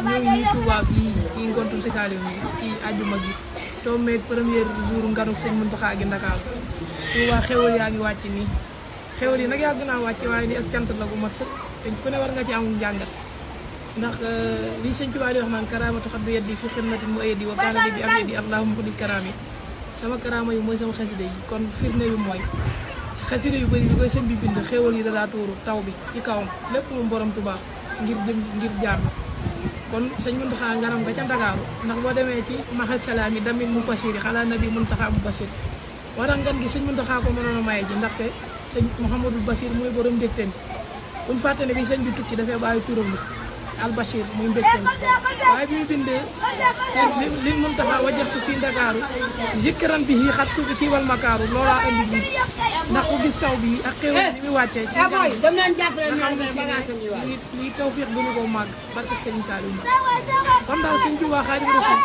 ñoo ngi nii Touba fii ngontu si Saliou mi ci àjjuma gi tombeeg premier jour nganuk sëñ Mountakha gi Ndakaar Touba xewal yaa ngi wàcc nii xewal yi nag yàgg naa wàcc waaye ni ak cant la gu mat sëkk te ku ne war nga ci amul njàngat ndax lii sëñ Touba di wax naan karaamatu xat du yeddi fi xidmatin mu ayedi wa kaana bi am yeddi allahumma xudil karaam yi sama karaama yi mooy sama xasida yi kon firnde bi mooy xasida yu bëri bi koy sëñ bi bind xewal yi da daa tuuru taw bi ci kawam lépp moom borom Touba ngir jaam kon sëñ Mountakha ngaram nga ca Ndakaaru ndax boo demee ci maxal salaam yi damit mu basiri xalaa nabi Mountakha mu basir moo tax ngan gi sëñ Mountakha ko mënoon a maye ji ndaxte sëñ Mouhamadou Basir muy borom mbégteen buñ fàtte ne bi sëñ bi tukki dafay bàyyi turam bi al Bachir muy mbégteen waaye bi mu bindee li Mountakha wajjatu fii Ndakaaru zikran bi xat ku bi kiiwal makaaru loolaa indi bi ndax ku gis taw bi ak xéwal ni muy wàccee ci dem leen jàppale lii tawfiix bu ñu ko màgg barke Serigne Saliou kon daal sëñ Touba Xaadimu Rasuul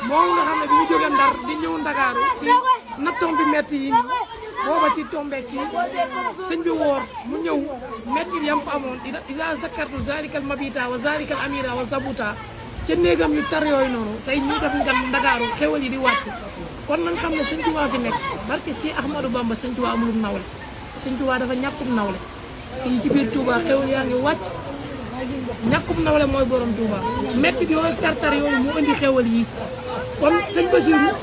moom nga xam ne bi ñu jógee Ndar di ñëw Ndakaaru ci nattoom bi metti yi nii booba ci tombe ci sëñ bi woor mu ñëw metti yam fa amoon isa sakartu zarikal mabita wa zarikal amira wa zabuta ca néegam yu tar yooyu noonu tey ñu def ngan Ndakaaru xewal yi di wàcc kon nañ xam ne sëñ Touba fi nekk barke si Ahmadou Bamba sëñ Touba amulum nawle sëñ Touba dafa ñàkkum nawle fii ci biir Touba xewal yaa ngi wàcc ñàkkum nawle mooy borom Touba metti yooyu tar yooyu mu indi xewal yi kon sëñ Bassirou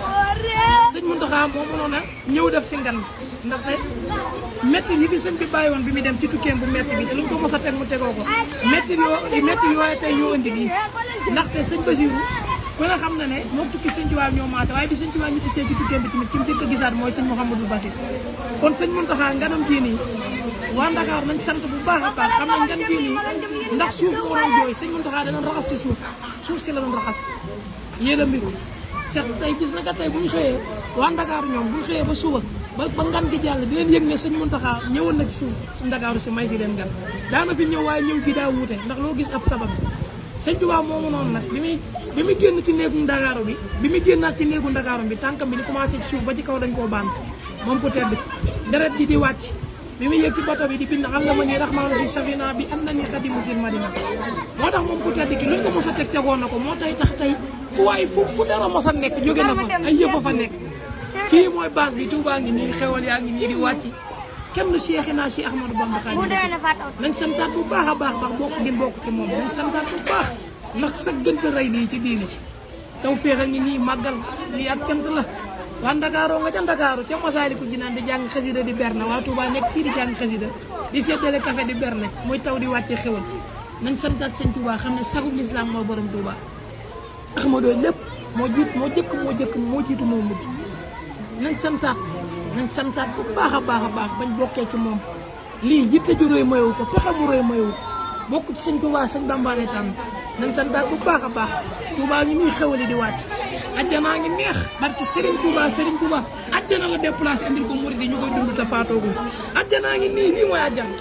sëñ Mountakha moo mënoon a ñëw def si ngan ndaxte métti yi fi sëñ bi bàyyi woon bi muy dem ci tukkeem bu métti bi te luñ ko mos a teg mu tegoo ko métti yooyu tey ñoo indi lii ndaxte sëñ Bassirou ku ne xam na ne moo tukki sëñ Tuubaa ñoo maase waaye bi sëñ Tuubaa ñu gisee ci tukkeem bi tamit ki mu jëkk a gisaat mooy sëñ Mouhamadou Bassir kon sëñ Mountakha nganam gii nii waa Ndakaar nañ sant bu baax a baax xam ne ngan gii nii ndax suuf moo doon jooy sëñ Mountakha danoon raxas si suuf si la doon raxas yéen a mbiru set tey gis na ka tey bu ñu xëyee waa Ndakaaru ñoom bu ñu xëyee ba suba ba ngan gi jàll di leen yëg ne sëñ Mountakha ñëwoon na ci suuf su Ndakaaru si may si leen ngan daana fi ñëw waaye ñëw gi daa wuute ndax loo gis ab sabab sëñ Tuubaa moomu noonu nag bi muy génn ci néegu Ndakaaru bi muy génnaat ci néegu Ndakaaru bi tànkam bi di commencé ci suuf ba ci kaw dañ koo baan moom ko tedd deret ji di wàcc bi muy yëg ci bato bi di bind xam nga ma ni rahmaanu fi safina bi am na ni xadimu sin madina moo tax moom ku tedd ki luñ ko mos a tegoon na ko moo tax tey fu waay fu dara mos a nekk jóge na fa ay yëf a fa nekk fii mooy base bi Touba ngi nii xewal yaa ngi nii di wàcc kenn du Seexina si Ahmadou Bamba Xaadimu nañ santaat bu baax a baax bokk ngeen bokk ci moom nañ santaat bu baax ndax sa gënta rey lii ci diine taw féex a ngi nii màggal lii ak cant la waa Ndakaaroo nga ca Ndakaaru ca Masaalikul Jinaan di jàng xasida di berne waa Touba nekk fii di jàng xasida di seddale café di berne muy taw di wàcce xewal nañ santaat sëñ Touba xam ne sagub lislaam moo borom Touba Ahmadou lépp moo jiitu moo mujj nañ santaat bu baax a baax bañ bokkee ci moom lii yitte ju rëy mayewu ko pexe mu rëy mayewu bokk ci sëñ Touba sëñ Bamba ne tànn nañ santaat bu baax a baax Touba ngi nii xewali di wàcc ajjanaa ngi neex barki Serigne Touba ajjana la déplacé andil ko murid yi ñu koy dund te faatooguñ ajjanaa ngi nii lii mooy ajjana